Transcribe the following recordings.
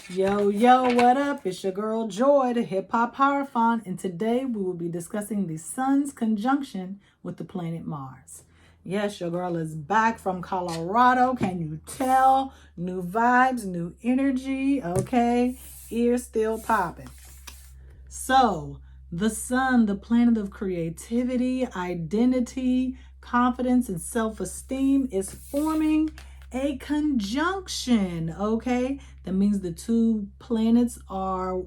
Yo, yo, what up? It's your girl Joy, the Hip Hop Hierophant, and today we will be discussing the Sun's conjunction with the planet Mars. Yes, your girl is back from Colorado. Can you tell? New vibes, new energy, okay? Ears still popping. So, the Sun, the planet of creativity, identity, confidence, and self-esteem, is forming a conjunction, okay? That means the two planets are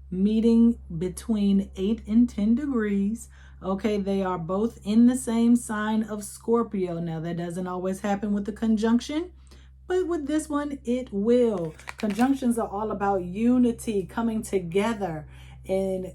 meeting between 8 and 10 degrees. Okay, they are both in the same sign of Scorpio. Now, that doesn't always happen with the conjunction, but with this one, it will. Conjunctions are all about unity, coming together, and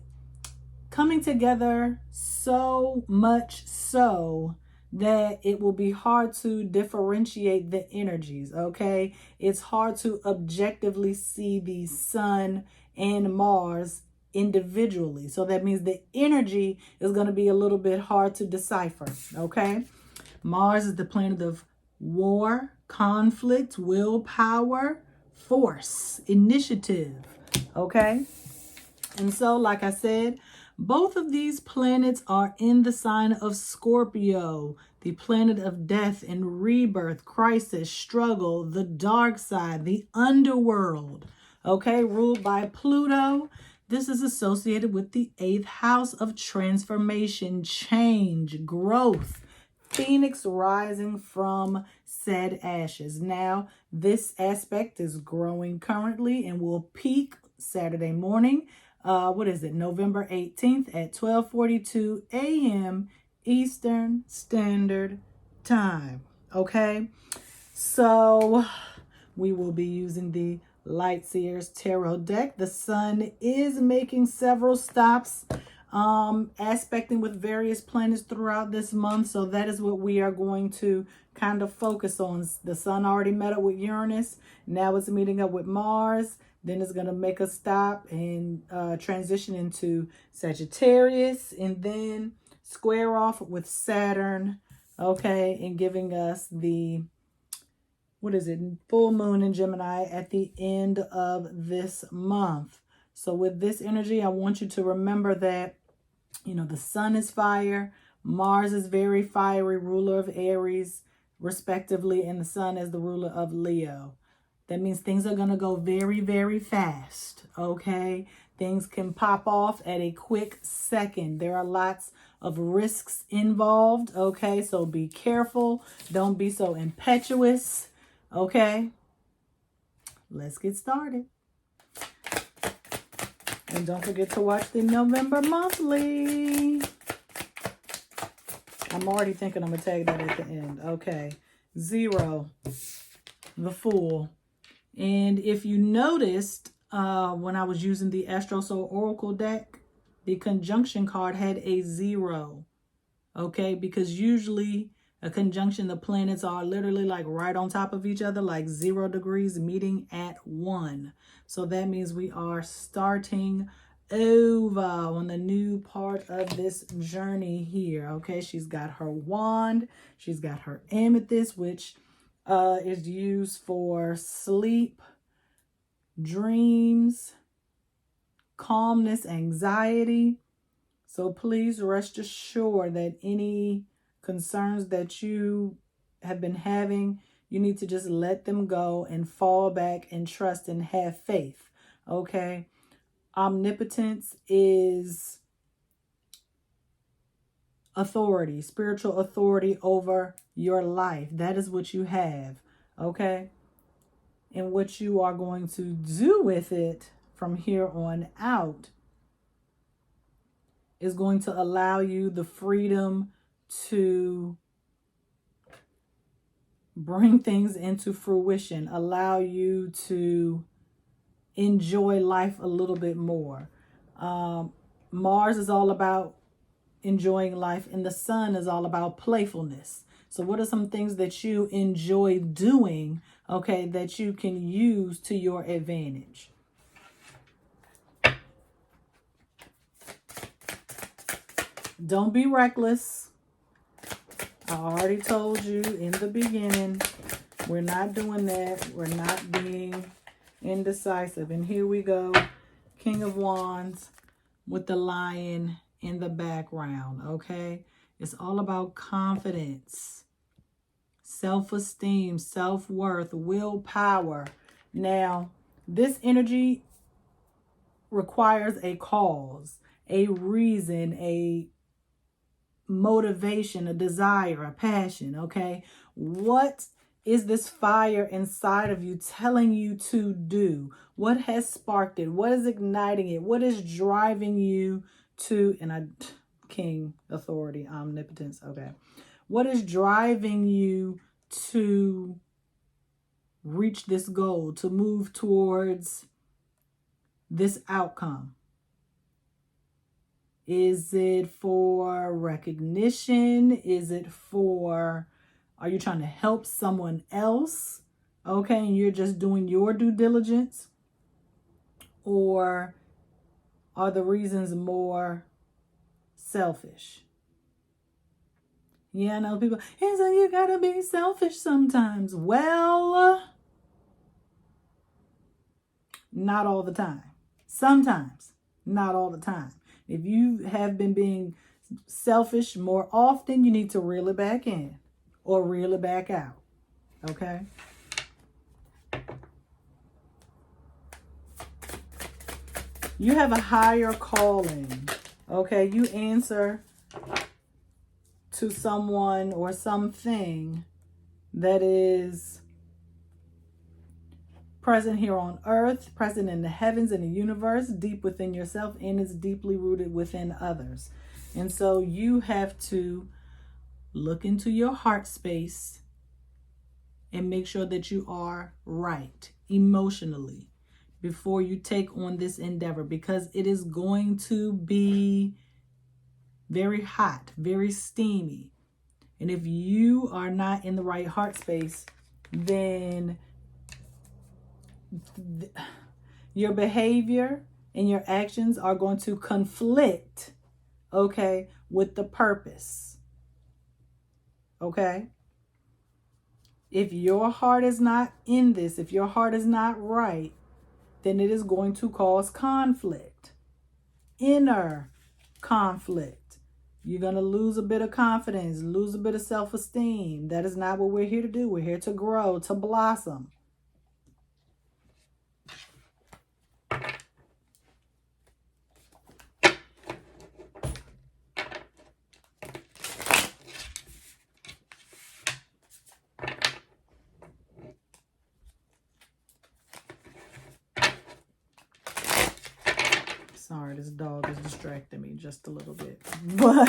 coming together so much so that it will be hard to differentiate the energies, okay? It's hard to objectively see the Sun and Mars individually. So that means the energy is going to be a little bit hard to decipher, okay? Mars is the planet of war, conflict, willpower, force, initiative, okay? And so, like I said, both of these planets are in the sign of Scorpio, the planet of death and rebirth, crisis, struggle, the dark side, the underworld, okay, ruled by Pluto. This is associated with the 8th house of transformation, change, growth, Phoenix rising from said ashes. Now, this aspect is growing currently and will peak Saturday morning. November 18th at 12:42 a.m. Eastern Standard Time. Okay, so we will be using the Lightseers Tarot deck. The Sun is making several stops, aspecting with various planets throughout this month. So that is what we are going to kind of focus on. The Sun already met up with Uranus. Now it's meeting up with Mars. Then it's going to make a stop and transition into Sagittarius, and then square off with Saturn, okay, and giving us the, full moon in Gemini at the end of this month. So with this energy, I want you to remember that, the Sun is fire, Mars is very fiery, ruler of Aries, respectively, and the Sun is the ruler of Leo. That means things are going to go very, very fast, okay? Things can pop off at a quick second. There are lots of risks involved, okay? So be careful. Don't be so impetuous, okay? Let's get started. And don't forget to watch the November monthly. I'm already thinking I'm going to tag that at the end. Okay. 0, the Fool. And if you noticed, when I was using the Astro Soul Oracle deck, the conjunction card had a 0, okay? Because usually a conjunction, the planets are literally like right on top of each other, like 0 degrees meeting at 1. So that means we are starting over on the new part of this journey here, okay? She's got her wand, she's got her amethyst, which is used for sleep, dreams, calmness, anxiety. So please rest assured that any concerns that you have been having, you need to just let them go and fall back and trust and have faith, okay? Omnipotence is authority, spiritual authority over your life. That is what you have, okay? And what you are going to do with it from here on out is going to allow you the freedom to bring things into fruition, allow you to enjoy life a little bit more. Mars is all about enjoying life, and the Sun is all about playfulness. So what are some things that you enjoy doing, okay, that you can use to your advantage? Don't be reckless. I already told you in the beginning, we're not doing that. We're not being indecisive. And here we go, King of Wands with the lion in the background, okay? It's all about confidence, self-esteem, self-worth, willpower. Now, this energy requires a cause, a reason, a motivation, a desire, a passion, okay? What is this fire inside of you telling you to do? What has sparked it? What is igniting it? What is driving you to, King, authority, omnipotence, okay. What is driving you to reach this goal, to move towards this outcome? Is it for recognition? Is it for, are you trying to help someone else? Okay, and you're just doing your due diligence? Or are the reasons more selfish? Yeah, I know people, and so you gotta be selfish sometimes. Well, not all the time. Sometimes, not all the time. If you have been being selfish more often, you need to reel it back in or reel it back out. Okay? You have a higher calling. Okay? You answer to someone or something that is present here on earth, present in the heavens and the universe, deep within yourself, and is deeply rooted within others. And so you have to look into your heart space and make sure that you are right emotionally before you take on this endeavor, because it is going to be very hot, very steamy. And if you are not in the right heart space, then your behavior and your actions are going to conflict, okay, with the purpose. Okay? If your heart is not in this, if your heart is not right, then it is going to cause conflict, inner conflict. You're going to lose a bit of confidence, lose a bit of self-esteem. That is not what we're here to do. We're here to grow, to blossom. Sorry, this dog is distracting me just a little bit. But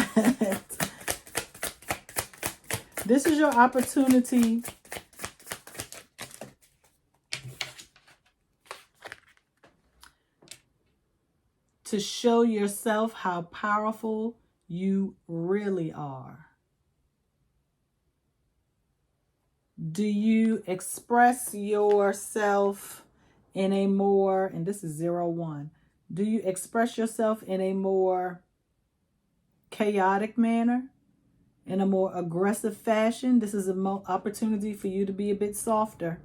this is your opportunity to show yourself how powerful you really are. Do you express yourself in a more, and this is 01, do you express yourself in a more chaotic manner, in a more aggressive fashion? This is an opportunity for you to be a bit softer,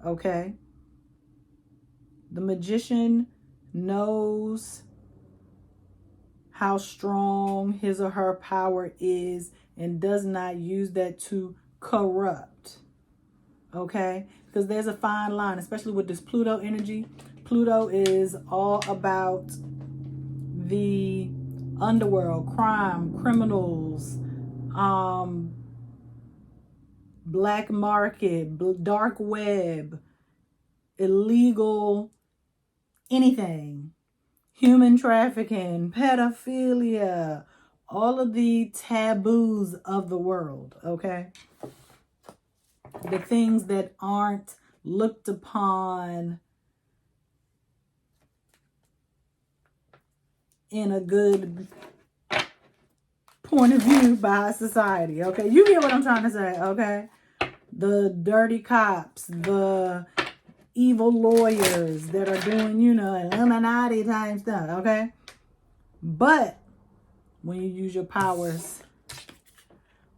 okay? The magician knows how strong his or her power is and does not use that to corrupt, okay? Because there's a fine line, especially with this Pluto energy. Pluto is all about the underworld, crime, criminals, black market, dark web, illegal anything, human trafficking, pedophilia, all of the taboos of the world, okay? The things that aren't looked upon in a good point of view by society, okay? You get what I'm trying to say, okay? The dirty cops, the evil lawyers that are doing, Illuminati type stuff, okay? But when you use your powers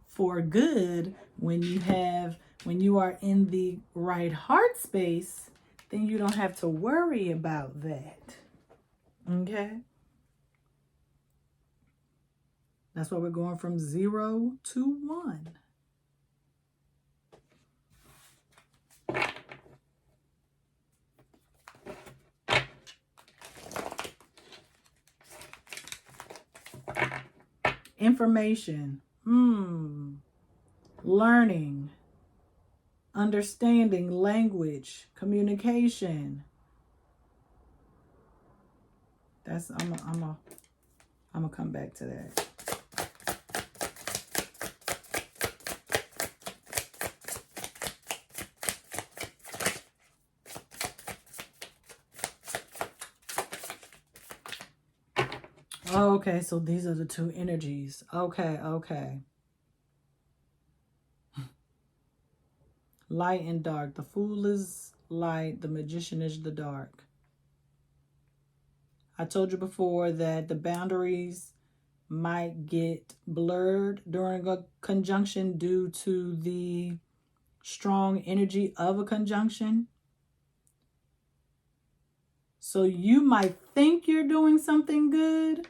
for good, when you are in the right heart space, then you don't have to worry about that. Okay? That's why we're going from 0 to 1. Information, learning, understanding, language, communication. That's I'm gonna come back to that. Okay, so these are the two energies. Okay. Light and dark. The fool is light. The magician is the dark. I told you before that the boundaries might get blurred during a conjunction due to the strong energy of a conjunction. So you might think you're doing something good,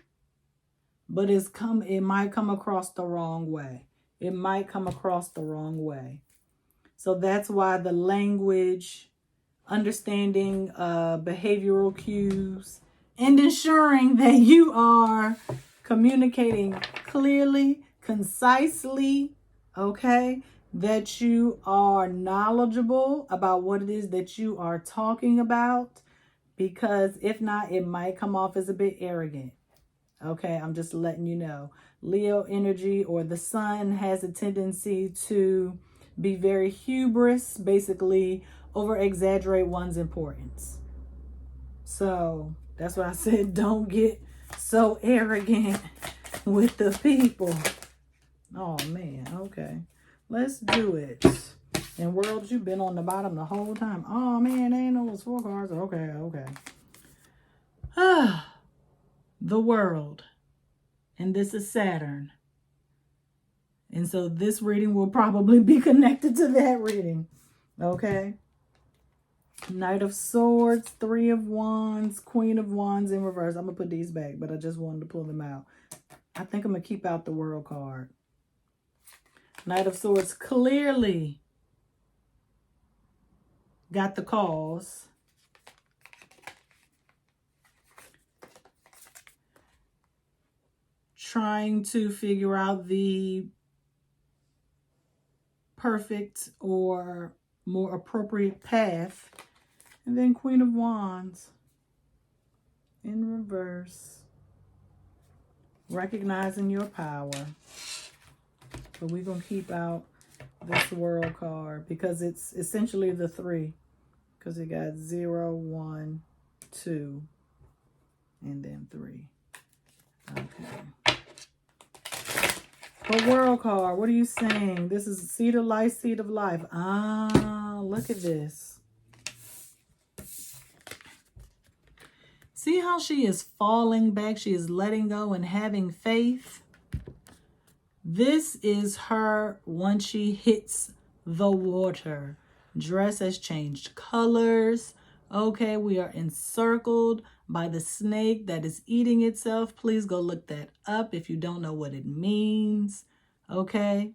but it might come across the wrong way. It might come across the wrong way. So that's why the language, understanding behavioral cues, and ensuring that you are communicating clearly, concisely, okay? That you are knowledgeable about what it is that you are talking about, because if not, it might come off as a bit arrogant. Okay, I'm just letting you know. Leo energy or the sun has a tendency to be very hubris, basically over exaggerate one's importance. So that's why I said don't get so arrogant with the people. Oh man, okay. Let's do it. And world, you've been on the bottom the whole time. Oh man, ain't no 4 cards. Okay. The world. And this is Saturn. And so this reading will probably be connected to that reading. Okay. Knight of Swords, 3 of Wands, Queen of Wands in reverse. I'm going to put these back, but I just wanted to pull them out. I think I'm going to keep out the World card. Knight of Swords clearly got the cause. Trying to figure out the perfect or more appropriate path. And then Queen of Wands in reverse. Recognizing your power. But we're going to keep out this World card because it's essentially the 3. Because it got 0, 1, 2, and then 3. Okay. The World card, what are you saying? This is seed of life, seed of life. Ah, look at this. See how she is falling back? She is letting go and having faith. This is her once she hits the water. Dress has changed colors. Okay, we are encircled by the snake that is eating itself. Please go look that up if you don't know what it means. Okay,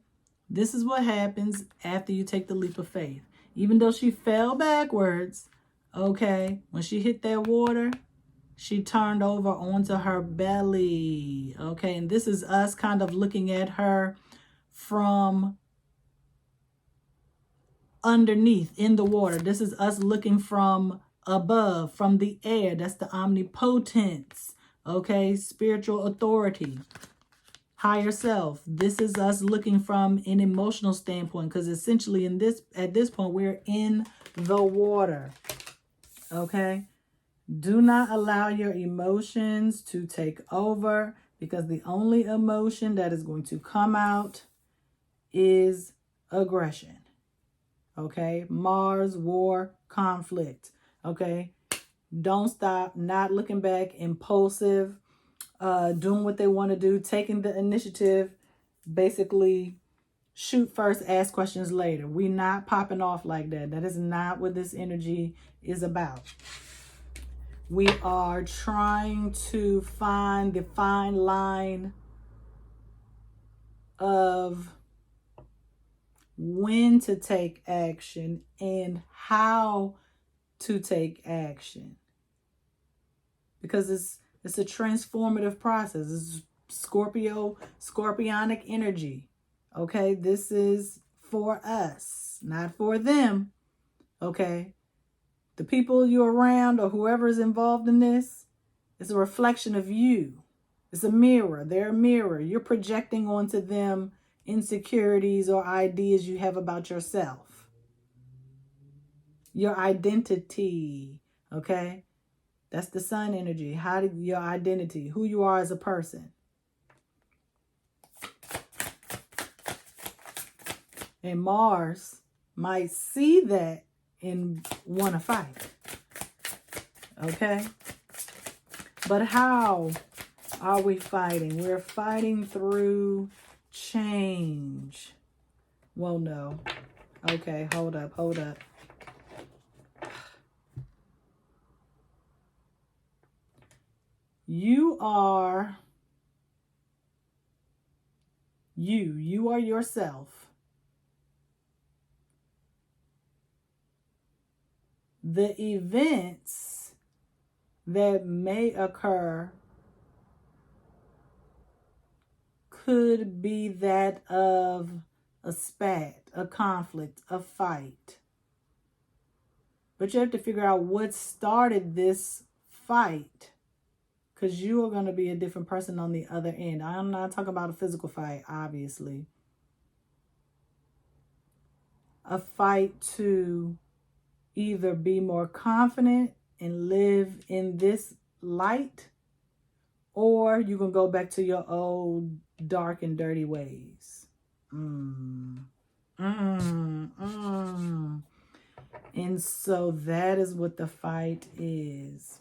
this is what happens after you take the leap of faith. Even though she fell backwards, okay, when she hit that water, she turned over onto her belly. Okay, and this is us kind of looking at her from underneath in the water. This is us looking from above, from the air. That's the omnipotence. Okay, spiritual authority, higher self. This is us looking from an emotional standpoint, because essentially at this point we're in the water. Okay. Do not allow your emotions to take over, because the only emotion that is going to come out is aggression. Okay? Mars, war, conflict. Okay? Don't stop, not looking back, impulsive, doing what they want to do, taking the initiative, basically shoot first, ask questions later. We not popping off like that. That is not what this energy is about. We are trying to find the fine line of when to take action and how to take action. Because it's a transformative process. It's scorpionic energy. Okay, this is for us, not for them. Okay, the people you're around or whoever is involved in this, it's a reflection of you. It's a mirror. They're a mirror. You're projecting onto them insecurities or ideas you have about yourself. Your identity. Okay, that's the sun energy. How did your identity, who you are as a person. And Mars might see that and want to fight. Okay? But how are we fighting? We're fighting through change. Well, no. Okay, hold up. You are you. You are yourself. The events that may occur could be that of a spat, a conflict, a fight. But you have to figure out what started this fight, because you are going to be a different person on the other end. I'm not talking about a physical fight, obviously. A fight to either be more confident and live in this light, or you can go back to your old dark and dirty ways. And so that is what the fight is.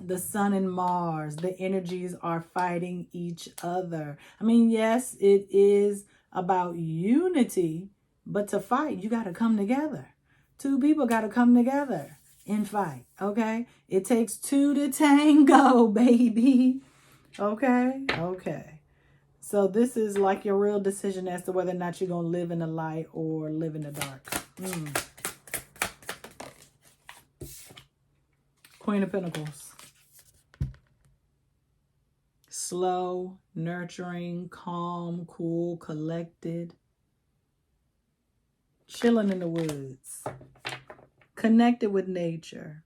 The sun and Mars, the energies are fighting each other. I mean, yes, it is about unity, but to fight, you got to come together. Two people got to come together and fight, okay? It takes two to tango, baby. Okay. So this is like your real decision as to whether or not you're going to live in the light or live in the dark. Queen of Pentacles. Slow, nurturing, calm, cool, collected. Chilling in the woods. Connected with nature.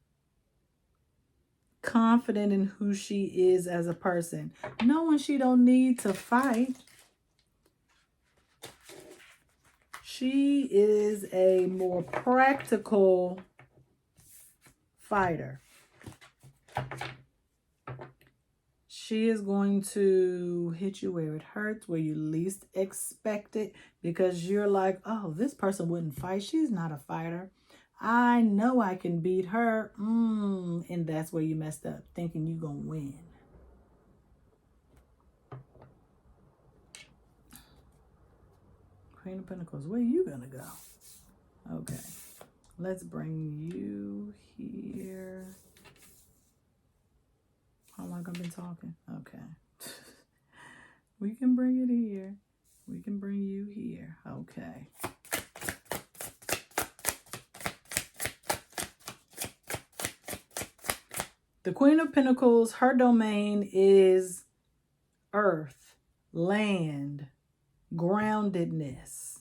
Confident in who she is as a person. Knowing she don't need to fight. She is a more practical fighter. She is going to hit you where it hurts, where you least expect it, because you're like, oh, this person wouldn't fight. She's not a fighter. I know I can beat her. And that's where you messed up, thinking you're going to win. Queen of Pentacles, where are you going to go? Okay. Let's bring you here. How long I've been talking? Okay. We can bring it here. We can bring you here. Okay. The Queen of Pentacles, her domain is earth, land, groundedness.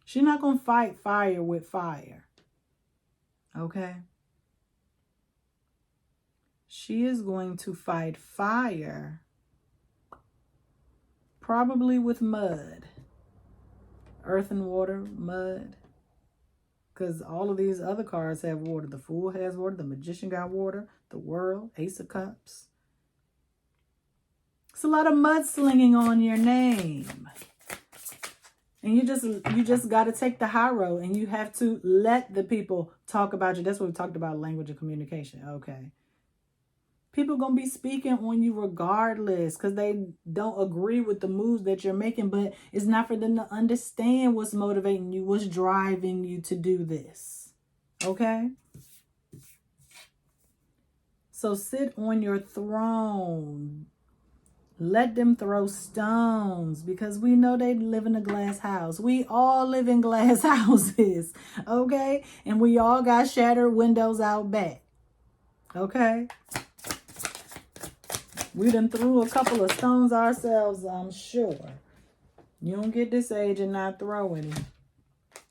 She's not going to fight fire with fire. Okay? She is going to fight fire probably with mud. Earth and water, mud. Because all of these other cards have water. The Fool has water. The Magician got water. The World, Ace of Cups. It's a lot of mudslinging on your name. And you just got to take the high road, and you have to let the people talk about you. That's what we talked about, language and communication. Okay. People going to be speaking on you regardless because they don't agree with the moves that you're making, but it's not for them to understand what's motivating you, what's driving you to do this. Okay? So sit on your throne. Let them throw stones because we know they live in a glass house. We all live in glass houses, okay? And we all got shattered windows out back, okay? We done threw a couple of stones ourselves, I'm sure. You don't get this age and not throw any.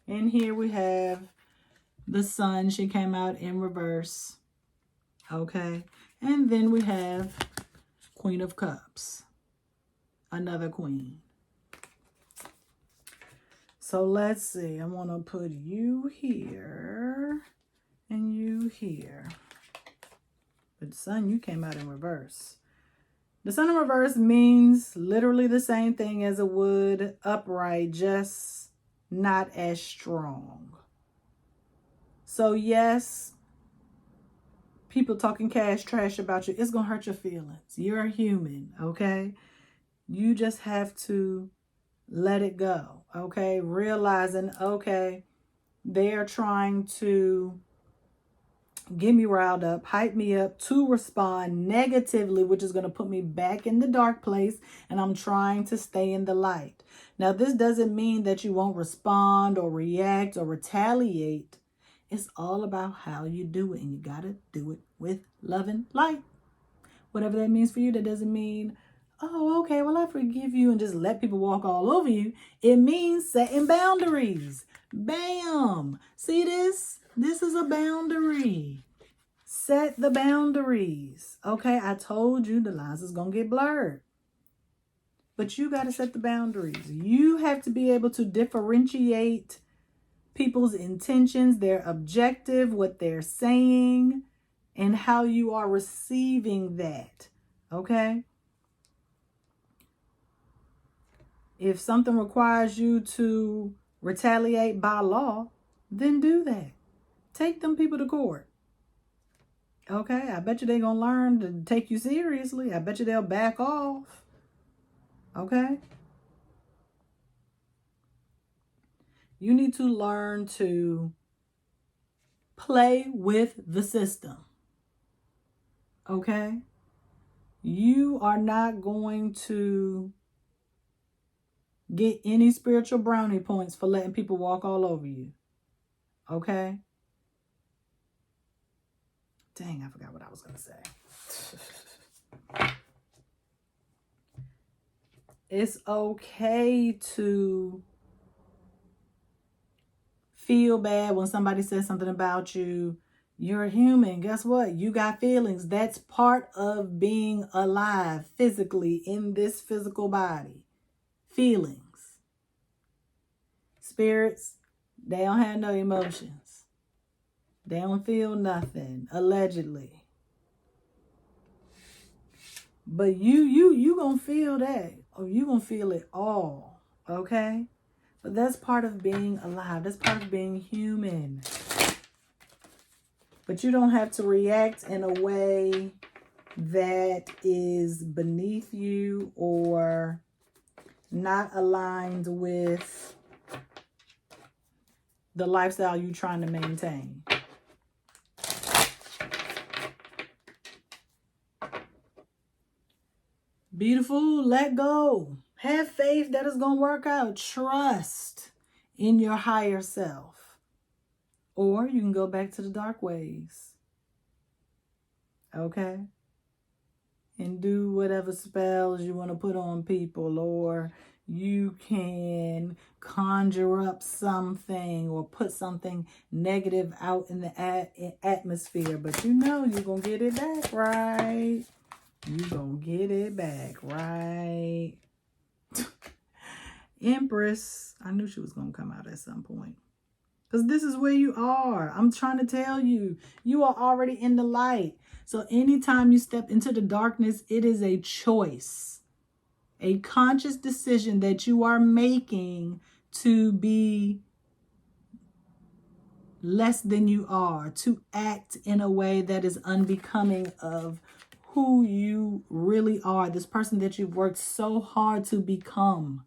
And here we have the sun. She came out in reverse, okay? And then we have Queen of Cups. Another queen. So let's see. I want to put you here and you here. But sun, you came out in reverse. The sun in reverse means literally the same thing as it would upright, just not as strong. So yes, people talking cash trash about you, it's going to hurt your feelings. You're a human, okay? You just have to let it go, okay? Realizing, okay, they're trying to get me riled up, hype me up to respond negatively, which is going to put me back in the dark place, and I'm trying to stay in the light. Now, this doesn't mean that you won't respond or react or retaliate. It's all about how you do it, and you got to do it with love and light. Whatever that means for you, that doesn't mean, oh, okay, well, I forgive you and just let people walk all over you. It means setting boundaries. Bam. See this? This is a boundary. Set the boundaries. Okay, I told you the lines is going to get blurred. But you got to set the boundaries. You have to be able to differentiate people's intentions, their objective, what they're saying, and how you are receiving that. Okay? If something requires you to retaliate by law, then do that. Take them people to court. Okay, I bet you they're going to learn to take you seriously. I bet you they'll back off. Okay? You need to learn to play with the system. Okay? You are not going to get any spiritual brownie points for letting people walk all over you. Okay? Dang, I forgot what I was going to say. It's okay to feel bad when somebody says something about you. You're human. Guess what? You got feelings. That's part of being alive physically in this physical body. Feelings. Spirits, they don't have no emotions. They don't feel nothing, allegedly. But you gonna feel that. Or you gonna feel it all. Okay? But that's part of being alive. That's part of being human. But you don't have to react in a way that is beneath you or not aligned with the lifestyle you're trying to maintain. Beautiful, let go. Have faith that it's going to work out. Trust in your higher self. Or you can go back to the dark ways. Okay? And do whatever spells you want to put on people. Or you can conjure up something or put something negative out in the atmosphere. But you know you're going to get it back, right? You're going to get it back, right? Empress. I knew she was going to come out at some point. Because this is where you are. I'm trying to tell you. You are already in the light. So anytime you step into the darkness, it is a choice. A conscious decision that you are making to be less than you are. To act in a way that is unbecoming of who you really are, this person that you've worked so hard to become.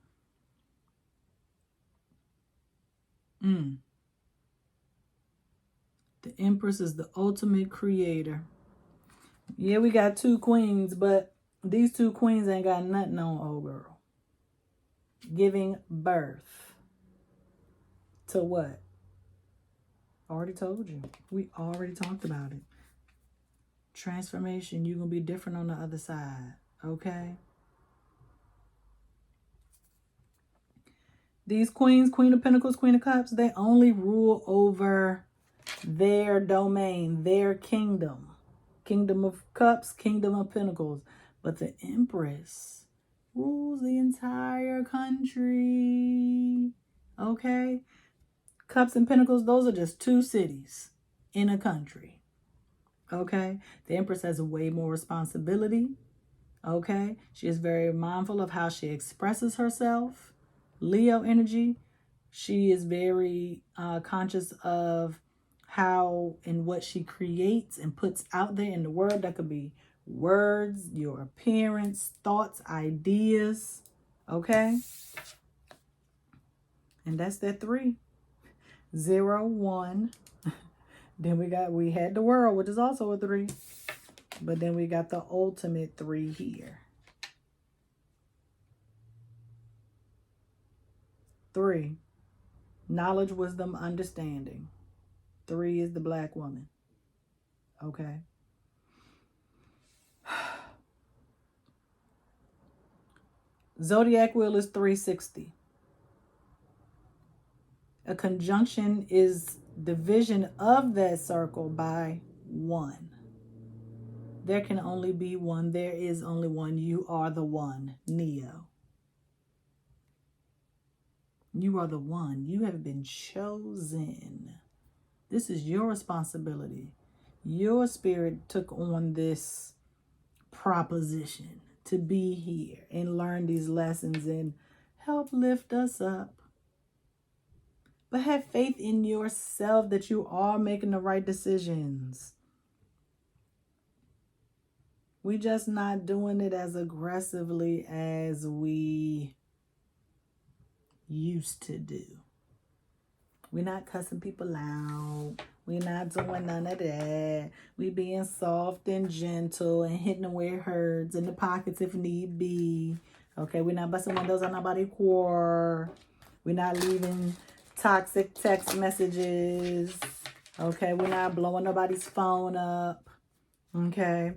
The Empress is the ultimate creator. Yeah, we got 2 queens, but these 2 queens ain't got nothing on old girl. Giving birth to what? Already told you. We already talked about it. Transformation. You're going to be different on the other side. Okay? These queens, Queen of Pentacles, Queen of Cups, they only rule over their domain, their kingdom. Kingdom of Cups, Kingdom of Pentacles. But the Empress rules the entire country. Okay? Cups and Pentacles, those are just 2 cities in a country. Okay? The Empress has way more responsibility. Okay? She is very mindful of how she expresses herself. Leo energy. She is very conscious of how and what she creates and puts out there in the world. That could be words, your appearance, thoughts, ideas. Okay? And that's that 3. 0, 1. Then we had the world, which is also a 3. But then we got the ultimate 3 here. 3. Knowledge, wisdom, understanding. 3 is the Black woman. Okay. Zodiac wheel is 360. A conjunction is division of that circle by 1. There can only be 1. There is only 1. You are the one, Neo. You are the one. You have been chosen. This is your responsibility. Your spirit took on this proposition to be here and learn these lessons and help lift us up. But have faith in yourself that you are making the right decisions. We just not doing it as aggressively as we used to do. We're not cussing people out. We're not doing none of that. We being soft and gentle and hitting them where it hurts, in the pockets if need be. Okay, we're not busting windows on nobody's car. We're not leaving toxic text messages. Okay, we're not blowing nobody's phone up. Okay.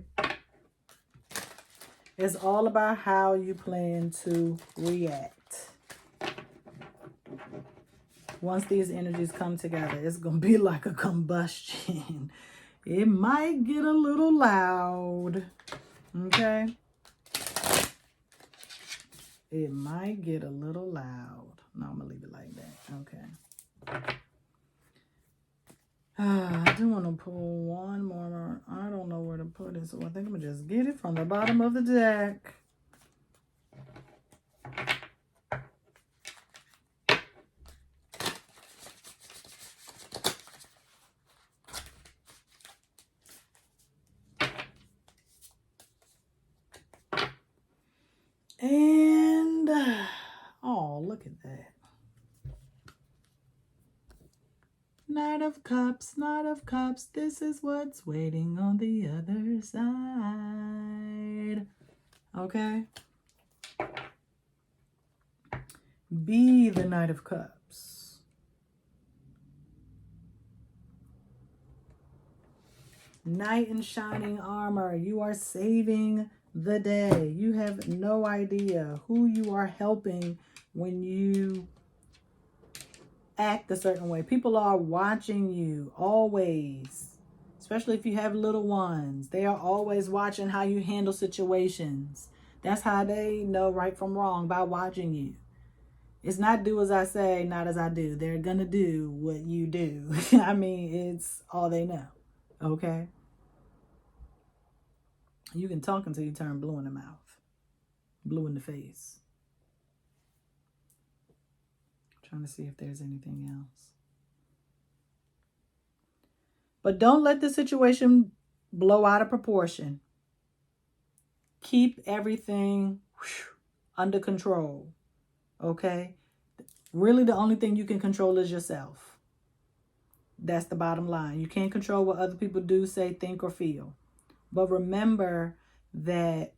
It's all about how you plan to react. Once these energies come together, it's going to be like a combustion. It might get a little loud. Okay? It might get a little loud. No, I'm going to leave it like that. Okay. I do want to pull one more. I don't know where to put it, so I think I'm going to just get it from the bottom of the deck. And, oh, look at that. Knight of Cups, Knight of Cups, this is what's waiting on the other side. Okay? Be the Knight of Cups. Knight in shining armor. You are saving the day. You have no idea who you are helping when you act a certain way. People are watching you always, especially if you have little ones. They are always watching how you handle situations. That's how they know right from wrong, by watching you. It's not do as I say, not as I do. They're gonna do what you do. I mean, it's all they know. Okay? You can talk until you turn blue in the mouth, blue in the face. Trying to see if there's anything else. But don't let the situation blow out of proportion. Keep everything under control. Okay? Really, the only thing you can control is yourself. That's the bottom line. You can't control what other people do, say, think, or feel. But remember that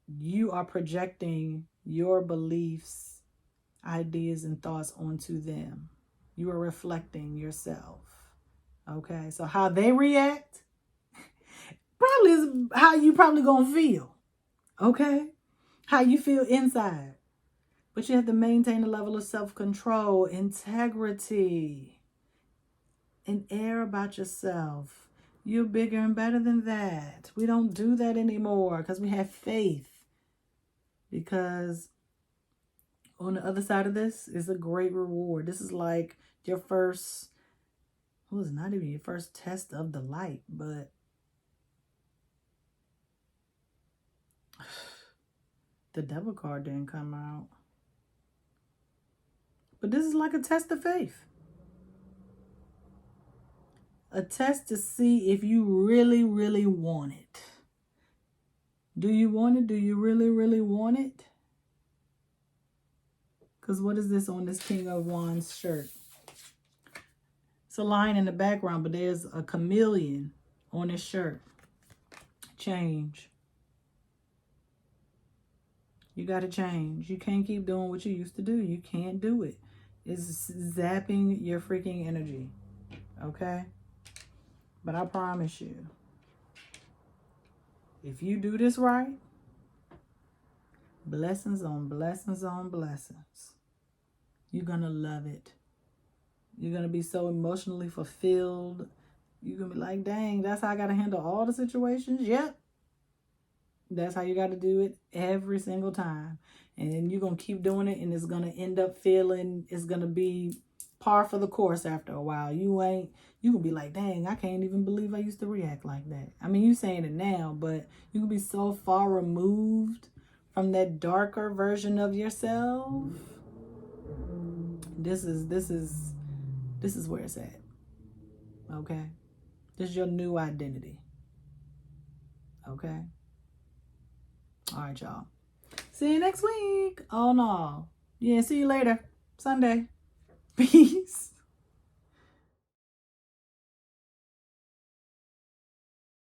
you are projecting your beliefs, ideas, and thoughts onto them. You are reflecting yourself. Okay? So how they react probably is how you probably gonna feel. Okay? How you feel inside. But you have to maintain a level of self-control, integrity, and air about yourself. You're bigger and better than that. We don't do that anymore because we have faith. Because on the other side of this is a great reward. This is like your first, well, it's not even your first test of the light, but the devil card didn't come out. But this is like a test of faith. A test to see if you really, really want it. Do you want it? Do you really, really want it? Because what is this on this King of Wands shirt? It's a lion in the background, but there's a chameleon on his shirt. Change. You got to change. You can't keep doing what you used to do. You can't do it. It's zapping your freaking energy. Okay? But I promise you, if you do this right, blessings on blessings on blessings. You're going to love it. You're going to be so emotionally fulfilled. You're going to be like, dang, that's how I got to handle all the situations? Yep. That's how you got to do it every single time. And you're going to keep doing it, and it's going to end up feeling, it's going to be par for the course after a while. You going to be like, dang, I can't even believe I used to react like that. I mean, you saying it now, but you can be so far removed from that darker version of yourself. This is where it's at. Okay? This is your new identity. Okay? All right, y'all. See you next week. Oh, no. Yeah, see you later. Sunday. Peace.